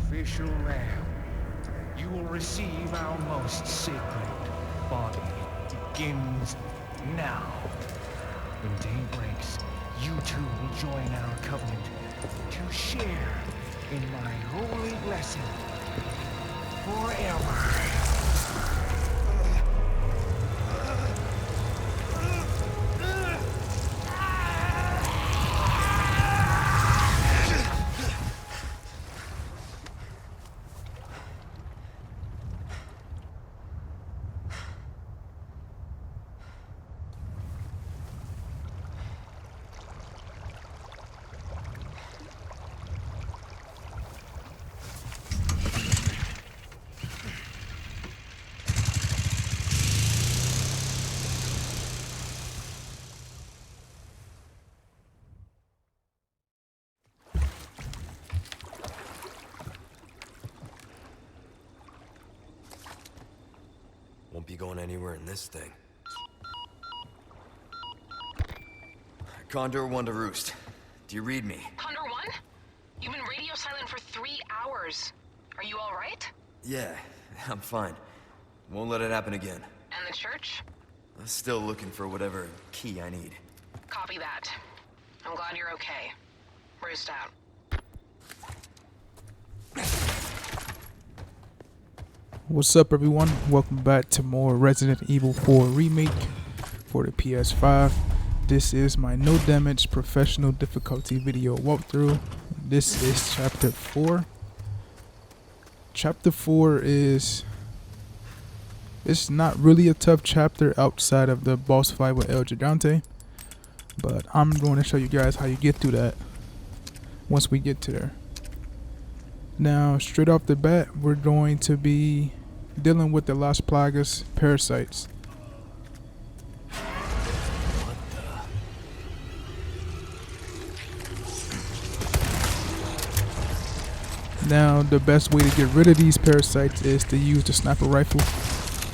sacrificial lamb. You will receive our most sacred body. Begins now. When day breaks, you two will join our covenant to share in my holy blessing forever. Won't be going anywhere in this thing. Condor 1 to Roost. Do you read me? Condor 1? You've been radio silent for 3 hours. Are you alright? Yeah, I'm fine. Won't let it happen again. And the church? I'm still looking for whatever key I need. Copy that. I'm glad you're okay. Roost out. What's up, everyone? Welcome back to more Resident Evil 4 Remake for the PS5. This is my no damage professional difficulty video walkthrough. This is chapter 4. Chapter 4 it's not really a tough chapter outside of the boss fight with El Gigante, but I'm going to show you guys how you get through that once we get to there. Now, straight off the bat, we're going to be dealing with the Las Plagas parasites. Now, the best way to get rid of these parasites is to use the sniper rifle,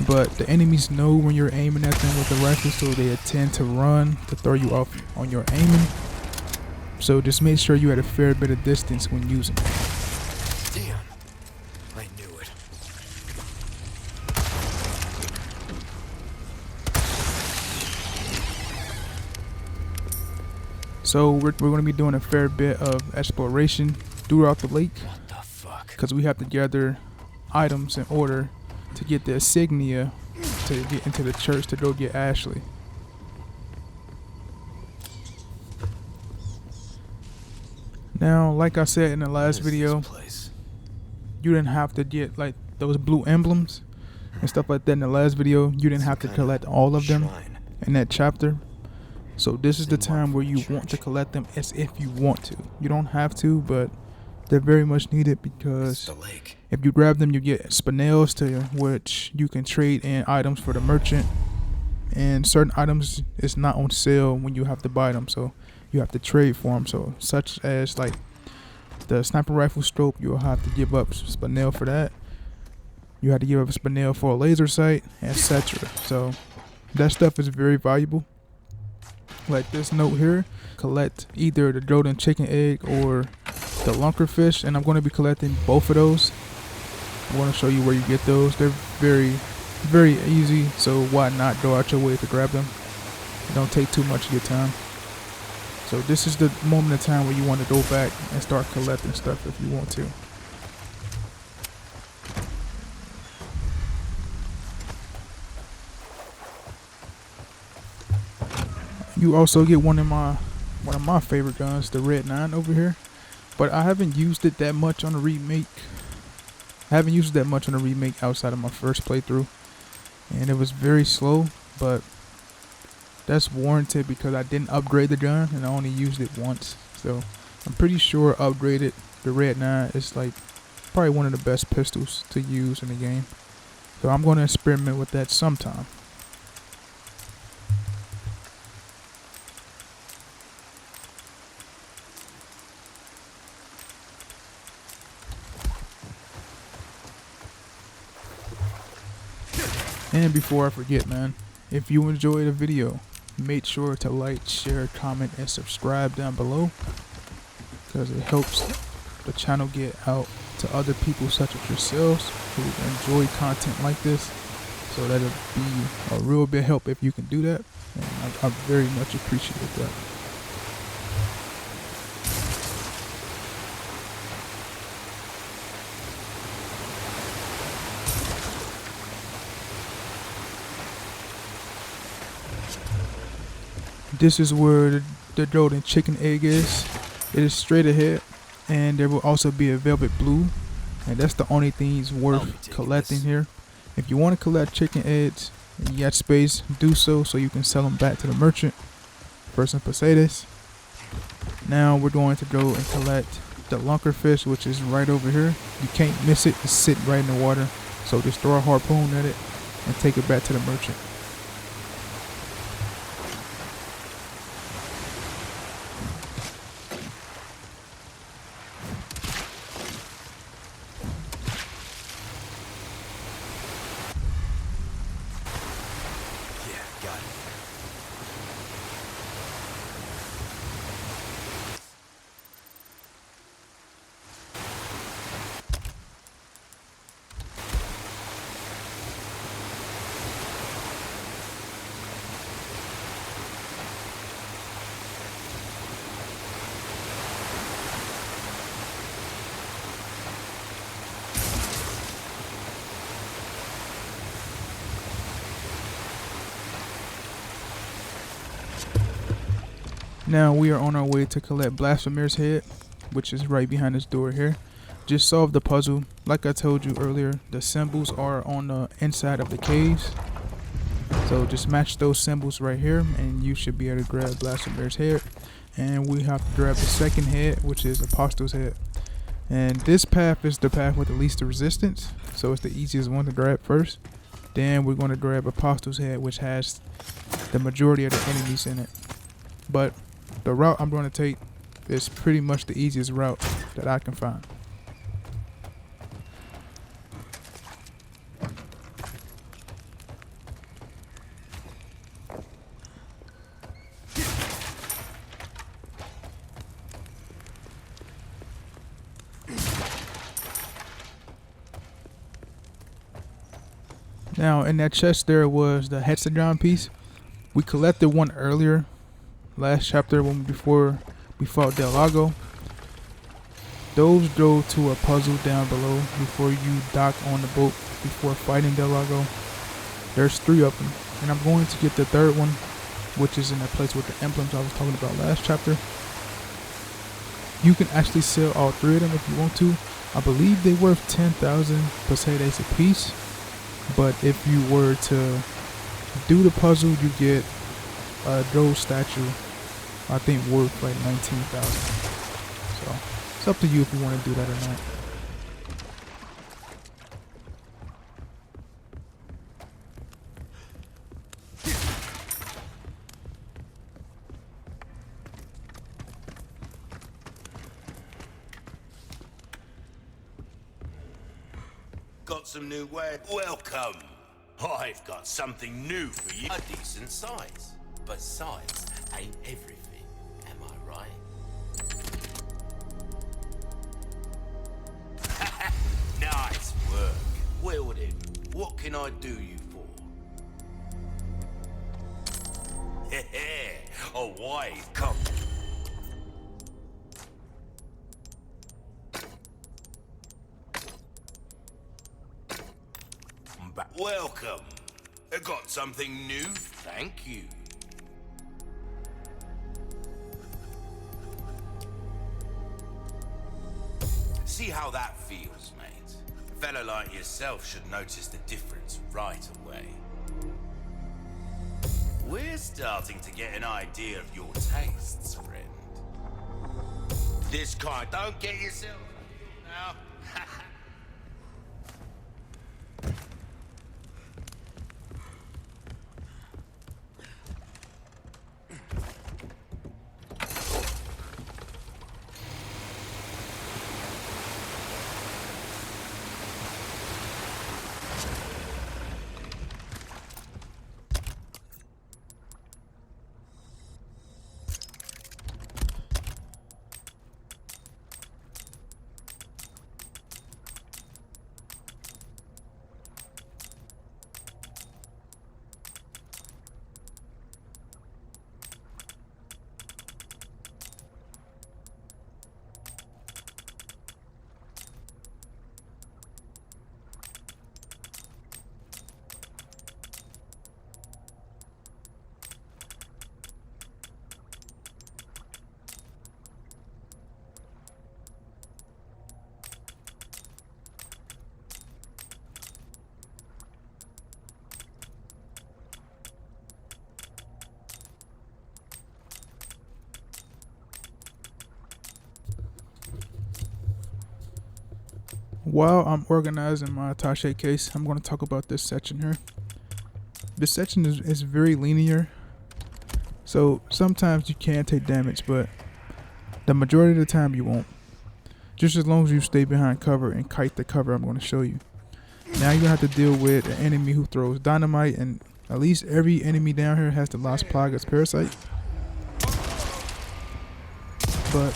but the enemies know when you're aiming at them with the rifle, so they tend to run to throw you off on your aiming. So just make sure you're at a fair bit of distance when using it. Damn. I knew it. So we're going to be doing a fair bit of exploration throughout the lake, What the fuck? because we have to gather items in order to get the insignia to get into the church to go get Ashley. Now, like I said in the last video, you didn't have to get like those blue emblems and stuff like that in the last video. You didn't have to collect all of them in that chapter. So this is the time where you want to collect them as if you want to. You don't have to, but they're very much needed because The lake. if you grab them, you get spinels to which you can trade in items for the merchant. And certain items is not on sale when you have to buy them, so you have to trade for them. So such as like the sniper rifle scope, you'll have to give up spinel for that. You have to give up a spinel for a laser sight, etc. So that stuff is very valuable. Like this note here, collect either the golden chicken egg or the lunkerfish, and I'm going to be collecting both of those. I want to show you where you get those. They're very easy, so why not go out your way to grab them? It don't take too much of your time. So this is the moment of time where you want to go back and start collecting stuff if you want to. You also get one of my favorite guns, the Red 9 over here, but I haven't used it that much on the remake. I haven't used it that much on the remake outside of my first playthrough, and it was very slow, but that's warranted because I didn't upgrade the gun and I only used it once. So I'm pretty sure upgraded the Red 9 is like probably one of the best pistols to use in the game. So I'm going to experiment with that sometime. And before I forget, man, if you enjoyed the video, make sure to like, share, comment, and subscribe down below, because it helps the channel get out to other people such as yourselves who enjoy content like this. So that'll be a real big help if you can do that, and I very much appreciate that. This is where the golden chicken egg is. It is straight ahead, and there will also be a velvet blue, and that's the only things worth collecting here. If you want to collect chicken eggs and you got space, do so you can sell them back to the merchant. First and Poseidus. Now we're going to go and collect the lunkerfish, which is right over here. You can't miss it. It's sitting right in the water. So just throw a harpoon at it and take it back to the merchant. Now we are on our way to collect Blasphemer's head, which is right behind this door here. Just solve the puzzle. Like I told you earlier, the symbols are on the inside of the caves. So just match those symbols right here and you should be able to grab Blasphemer's head. And we have to grab the second head, which is Apostle's head. And this path is the path with the least resistance, so it's the easiest one to grab first. Then we're going to grab Apostle's head, which has the majority of the enemies in it. But the route I'm going to take is pretty much the easiest route that I can find. Now in that chest there was the hexagon piece. We collected one earlier, last chapter before we fought Del Lago. Those go to a puzzle down below before you dock on the boat before fighting Del Lago. There's 3 of them, and I'm going to get the 3rd one, which is in that place with the emblems I was talking about last chapter. You can actually sell all 3 of them if you want to. I believe they're worth 10,000 Poseidons a piece, but if you were to do the puzzle, you get a gold statue, I think worth like 19,000. So it's up to you if you want to do that or not. Got some new way. Welcome. I've got something new for you. A decent size. But size ain't everything, am I right? Nice work. Wielding. What can I do you for? A wise come. Welcome. I got something new, thank you. See how that feels, mate. A fella like yourself should notice the difference right away. We're starting to get an idea of your tastes, friend. This kind, don't get yourself now. While I'm organizing my attaché case, I'm going to talk about this section here. This section is very linear, so sometimes you can take damage, but the majority of the time you won't. Just as long as you stay behind cover and kite the cover I'm going to show you. Now you're going to have to deal with an enemy who throws dynamite, and at least every enemy down here has the Las Plagas parasite. But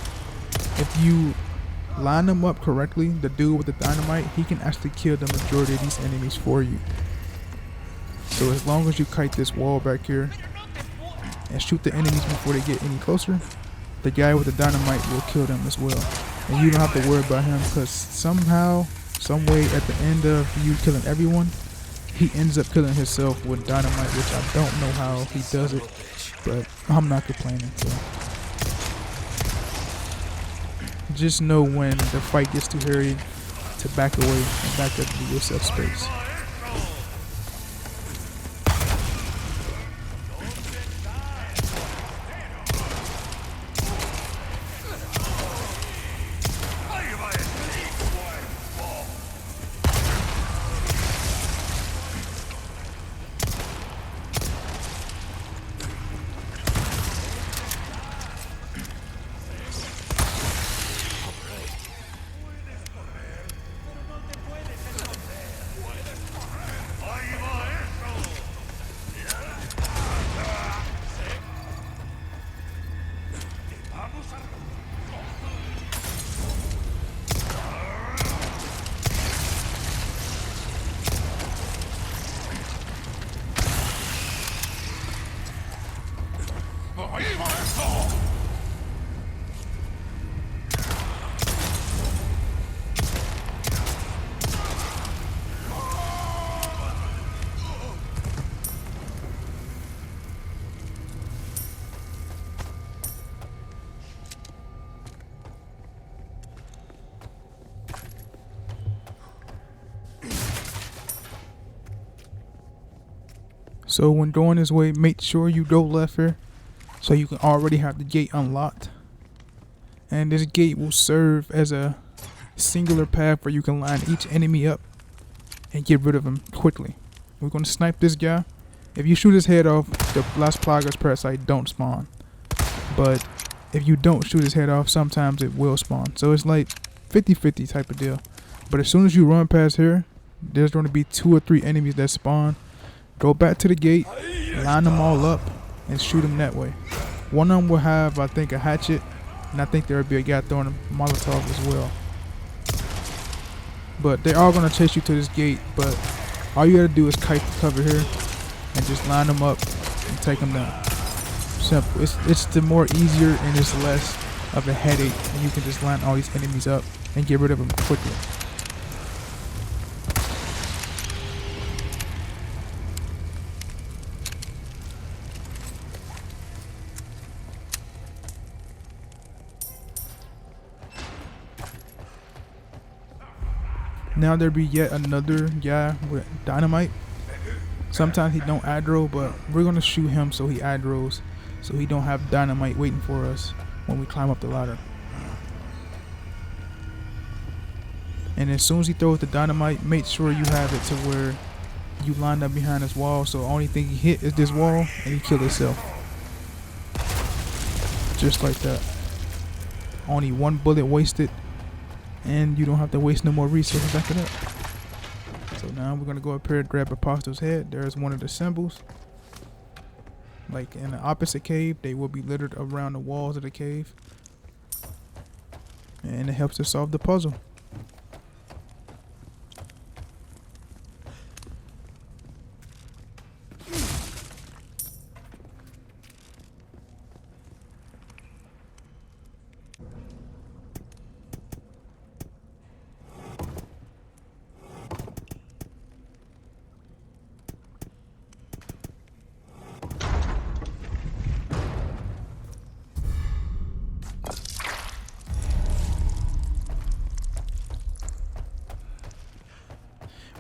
if you line them up correctly, the dude with the dynamite, he can actually kill the majority of these enemies for you. So as long as you kite this wall back here and shoot the enemies before they get any closer, the guy with the dynamite will kill them as well. And you don't have to worry about him, because somehow, some way, at the end of you killing everyone, he ends up killing himself with dynamite, which I don't know how he does it, but I'm not complaining. So just know when the fight gets too hairy to back away and back up to yourself space. So when going this way, make sure you go left here, so you can already have the gate unlocked. And this gate will serve as a singular path where you can line each enemy up and get rid of them quickly. We're going to snipe this guy. If you shoot his head off, the Las Plagas parasite don't spawn. But if you don't shoot his head off, sometimes it will spawn. So it's like 50-50 type of deal. But as soon as you run past here, there's going to be 2 or 3 enemies that spawn. Go back to the gate, line them all up, and shoot them that way. One of them will have, I think, a hatchet, and I think there will be a guy throwing a Molotov as well. But they're all going to chase you to this gate, but all you got to do is kite the cover here and just line them up and take them down. Simple. It's the more easier and it's less of a headache, and you can just line all these enemies up and get rid of them quickly. Now there be yet another guy with dynamite. Sometimes he don't aggro, but we're gonna shoot him so he aggros, so he don't have dynamite waiting for us when we climb up the ladder. And as soon as he throws the dynamite, make sure you have it to where you line up behind this wall, so the only thing he hit is this wall, and he kill himself. Just like that. Only 1 bullet wasted, and you don't have to waste no more resources after that. So now we're gonna go up here and grab Apostle's head. There's one of the symbols. Like in the opposite cave, they will be littered around the walls of the cave, and it helps us solve the puzzle.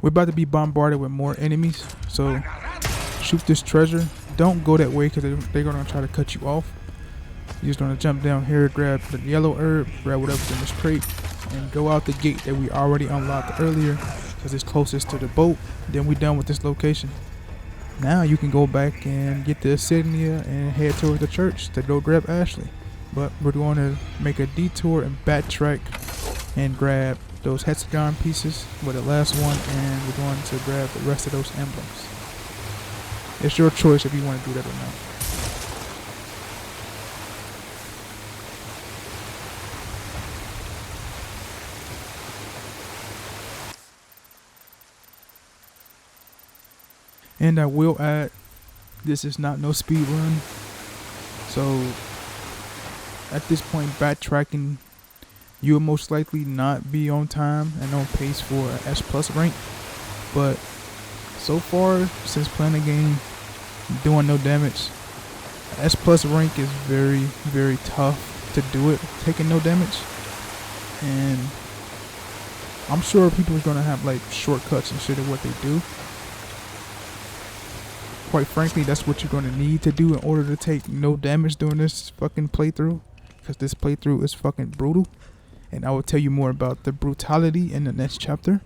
We're about to be bombarded with more enemies, so shoot this treasure. Don't go that way because they're going to try to cut you off. You're just going to jump down here, grab the yellow herb, grab whatever's in this crate, and go out the gate that we already unlocked earlier, because it's closest to the boat. Then we're done with this location. Now you can go back and get the insignia and head towards the church to go grab Ashley. But we're going to make a detour and backtrack and grab those hexagon pieces with the last one, and we're going to grab the rest of those emblems. It's your choice if you want to do that or not. And I will add, this is not no speed run. So at this point, backtracking, you'll most likely not be on time and on pace for an S plus rank. But so far, since playing the game, doing no damage, S plus rank is very, very tough to do it, taking no damage. And I'm sure people are gonna have like shortcuts and shit of what they do. Quite frankly, that's what you're gonna need to do in order to take no damage during this fucking playthrough, because this playthrough is fucking brutal. And I will tell you more about the brutality in the next chapter.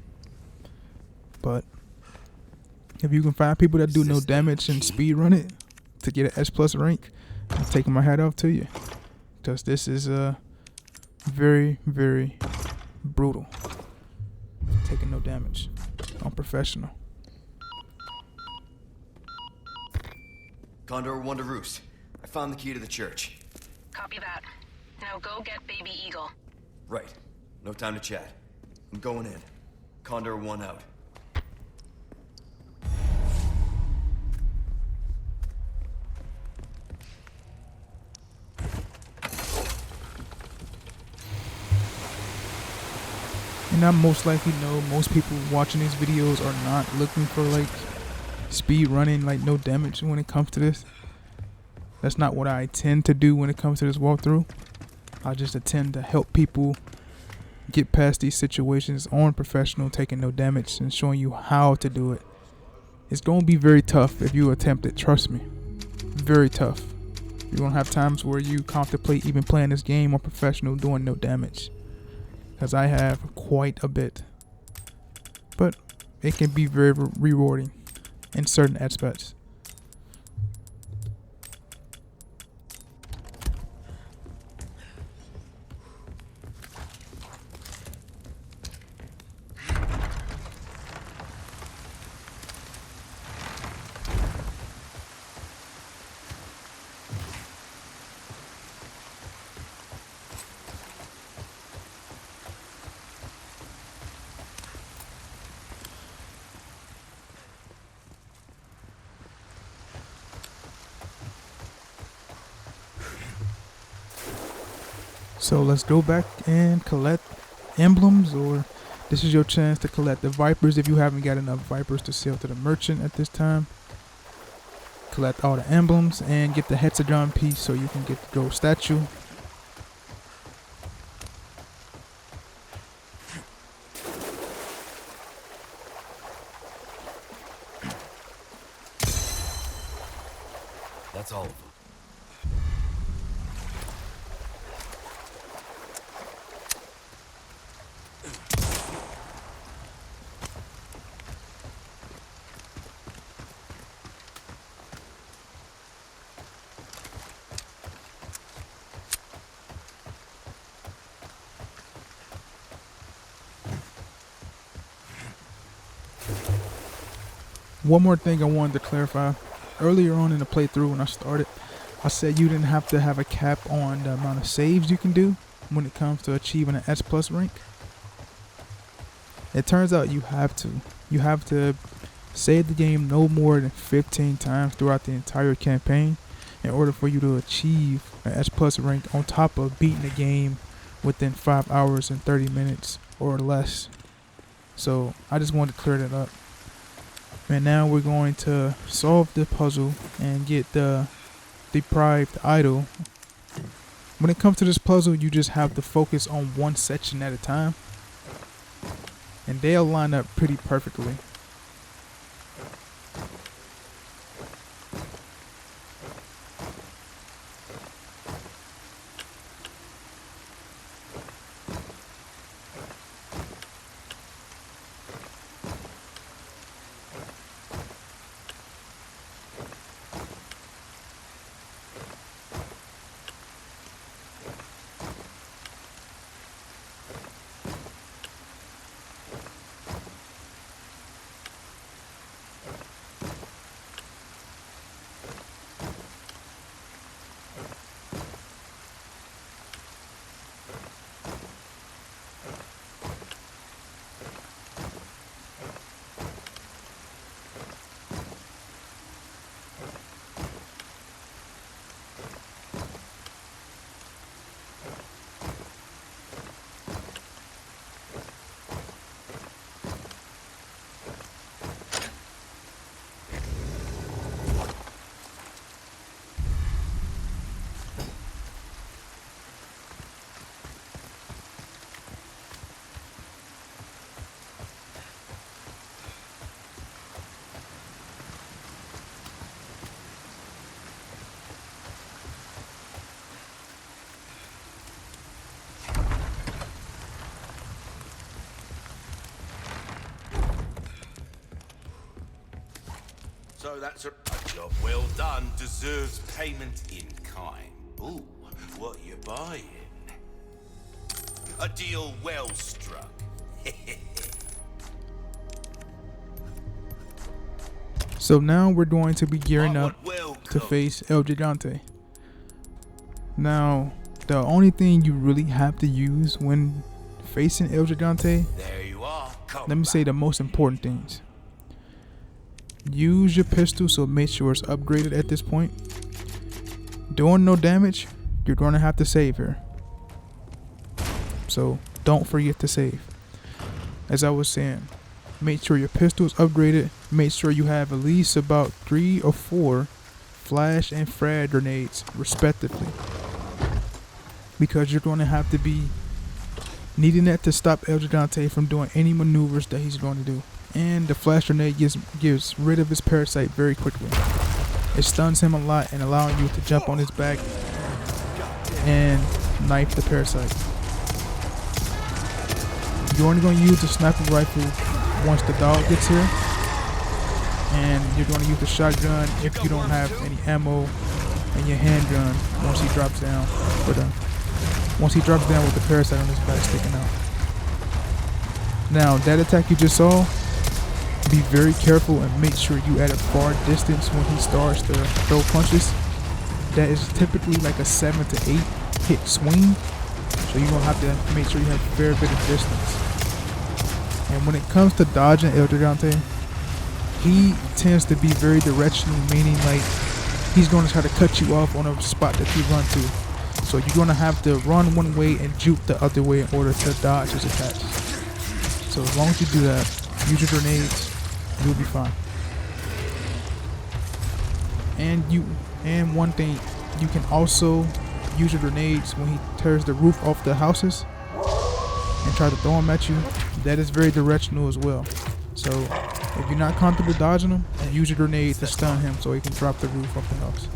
But if you can find people that do no damage and speed run it to get an S plus rank, I'm taking my hat off to you, because this is very, very brutal. Taking no damage. Unprofessional. Condor 1 to Roost. I found the key to the church. Copy that. Now go get Baby Eagle. Right. No time to chat. I'm going in. Condor 1 out. And I most likely know most people watching these videos are not looking for like speed running, like no damage when it comes to this. That's not what I tend to do when it comes to this walkthrough. I just intend to help people get past these situations on professional, taking no damage, and showing you how to do it. It's going to be very tough if you attempt it, trust me. Very tough. You're going to have times where you contemplate even playing this game on professional doing no damage. Because I have quite a bit. But it can be very rewarding in certain aspects. So let's go back and collect emblems, or this is your chance to collect the Vipers if you haven't got enough Vipers to sell to the merchant at this time. Collect all the emblems and get the hexagon piece so you can get the gold statue. That's all of them. One more thing I wanted to clarify. Earlier on in the playthrough when I started, I said you didn't have to have a cap on the amount of saves you can do when it comes to achieving an S plus rank. It turns out you have to. You have to save the game no more than 15 times throughout the entire campaign in order for you to achieve an S plus rank, on top of beating the game within 5 hours and 30 minutes or less. So I just wanted to clear that up. And now we're going to solve the puzzle and get the deprived idol. When it comes to this puzzle, you just have to focus on one section at a time, and they'll line up pretty perfectly. So that's a job well done. Deserves payment in kind. Ooh, what you buying? A deal well struck. So now we're going to be gearing I up want well to cooked. face El Gigante. Now, the only thing you really have to use when facing El Gigante, There you are. Come let me say the most important things. Use your pistol, so make sure it's upgraded at this point. Doing no damage, you're going to have to save here. So don't forget to save. As I was saying, make sure your pistol is upgraded. Make sure you have at least about 3 or 4 flash and frag grenades respectively, because you're going to have to be needing that to stop El Gigante from doing any maneuvers that he's going to do. And the flash grenade gives rid of his parasite very quickly. It stuns him a lot and allowing you to jump on his back and knife the parasite. You're only going to use the sniper rifle once the dog gets here, and you're going to use the shotgun if you don't have any ammo, and your handgun once he drops down. Once he drops down with the parasite on his back sticking out. Now that attack you just saw, be very careful and make sure you at a far distance when he starts to throw punches. That is typically like a 7 to 8 hit swing, so you're gonna have to make sure you have a fair bit of distance. And when it comes to dodging El Gigante, he tends to be very directional, meaning like he's going to try to cut you off on a spot that you run to. So you're going to have to run one way and juke the other way in order to dodge his attacks. So as long as you do that, use your grenades, you'll be fine. And one thing, you can also use your grenades when he tears the roof off the houses and try to throw them at you. That is very directional as well. So if you're not comfortable dodging him, use your grenade to stun him so he can drop the roof off the house.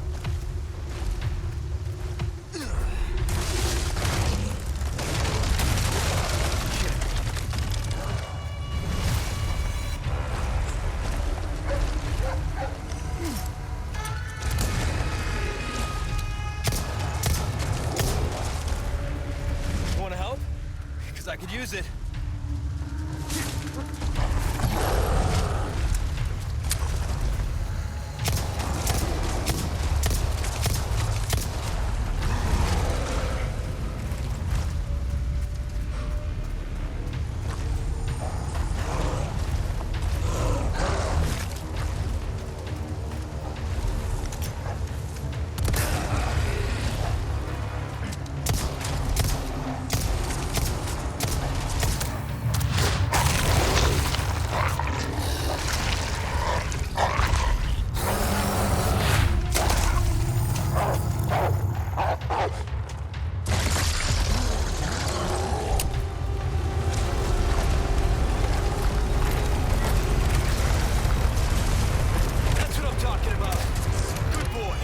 Want to help? Because I could use it. That's what I'm talking about. Good boy.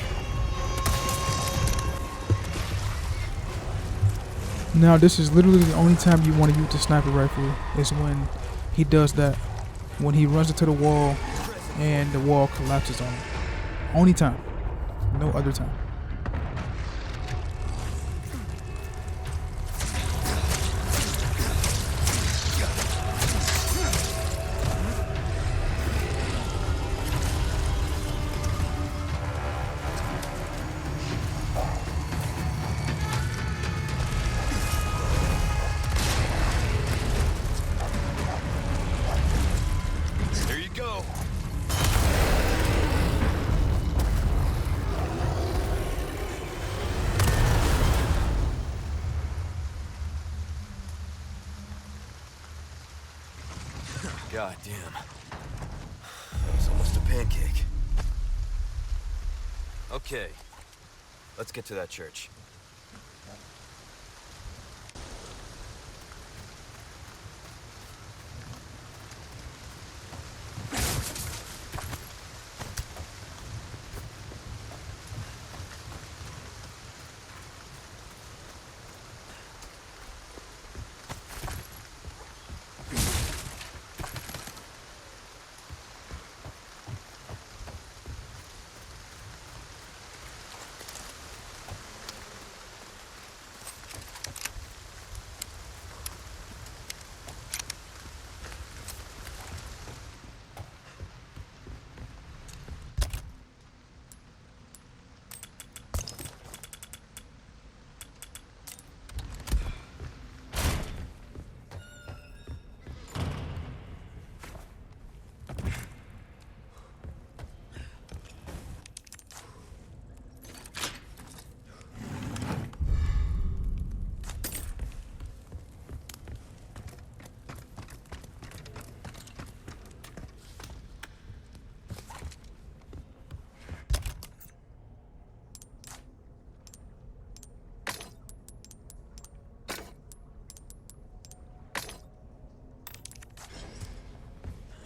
Now this is literally the only time you want to use the sniper rifle is when he does that. When he runs into the wall and the wall collapses on him. Only time. No other time. There you go. God damn. That was almost a pancake. Okay. Let's get to that church.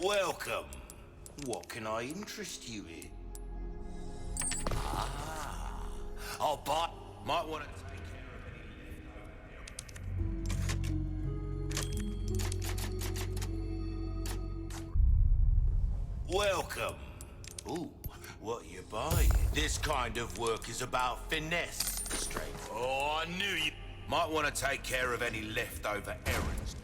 Welcome. What can I interest you in? Ah, I'll buy. Might want to take care of any. Welcome. Ooh, what you buying? This kind of work is about finesse, straight. Oh, I knew you. Might want to take care of any leftover errands.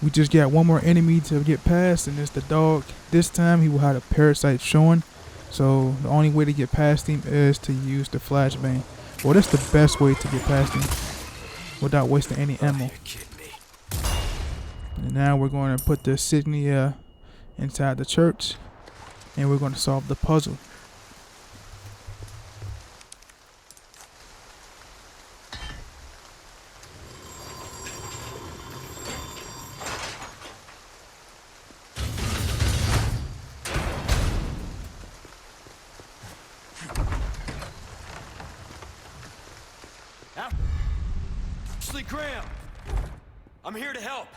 We just got one more enemy to get past, and it's the dog. This time he will have a parasite showing, so the only way to get past him is to use the flashbang. Well, that's the best way to get past him without wasting any ammo. You kidding me? And now we're going to put the insignia inside the church, and we're going to solve the puzzle. Ashley Graham! I'm here to help.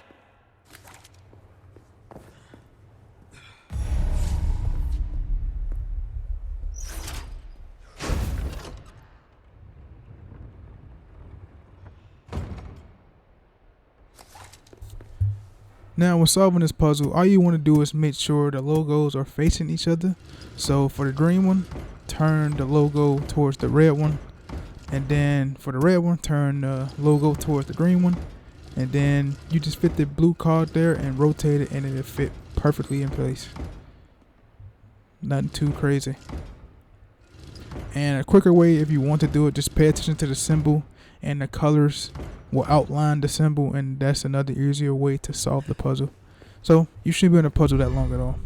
Now, when solving this puzzle, all you want to do is make sure the logos are facing each other. So for the green one, turn the logo towards the red one. And then for the red one, turn the logo towards the green one. And then you just fit the blue card there and rotate it, and it'll fit perfectly in place. Nothing too crazy. And a quicker way, if you want to do it, just pay attention to the symbol, and the colors will outline the symbol, and that's another easier way to solve the puzzle. So you shouldn't be in a puzzle that long at all.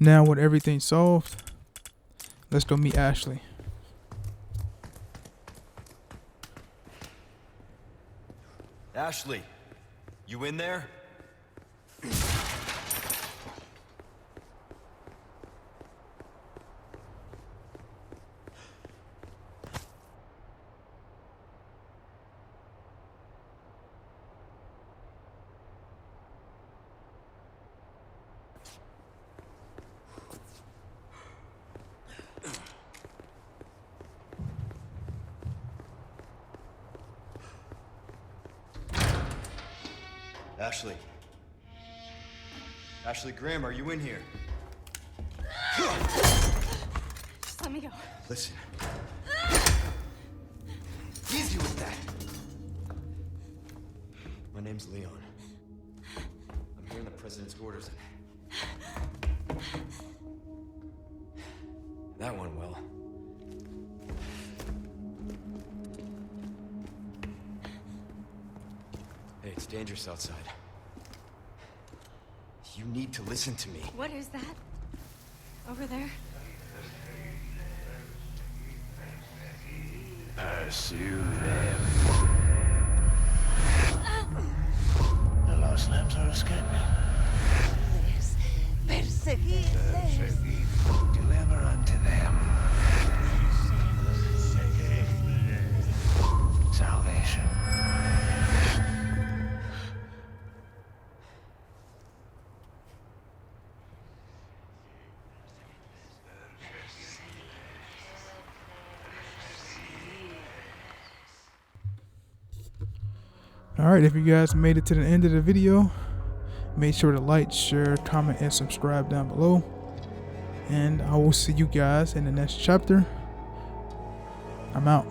Now with everything solved, let's go meet Ashley. Ashley, you in there? Ashley. Ashley Graham, are you in here? Just let me go. Listen. Easy with that. My name's Leon. I'm president's orders. That went well. Hey, it's dangerous outside. You need to listen to me. What is that? Over there? Pursue them. The lost lambs are escaping. Perseguirles. Deliver unto them salvation. Alright, if you guys made it to the end of the video, make sure to like, share, comment, and subscribe down below. And I will see you guys in the next chapter. I'm out.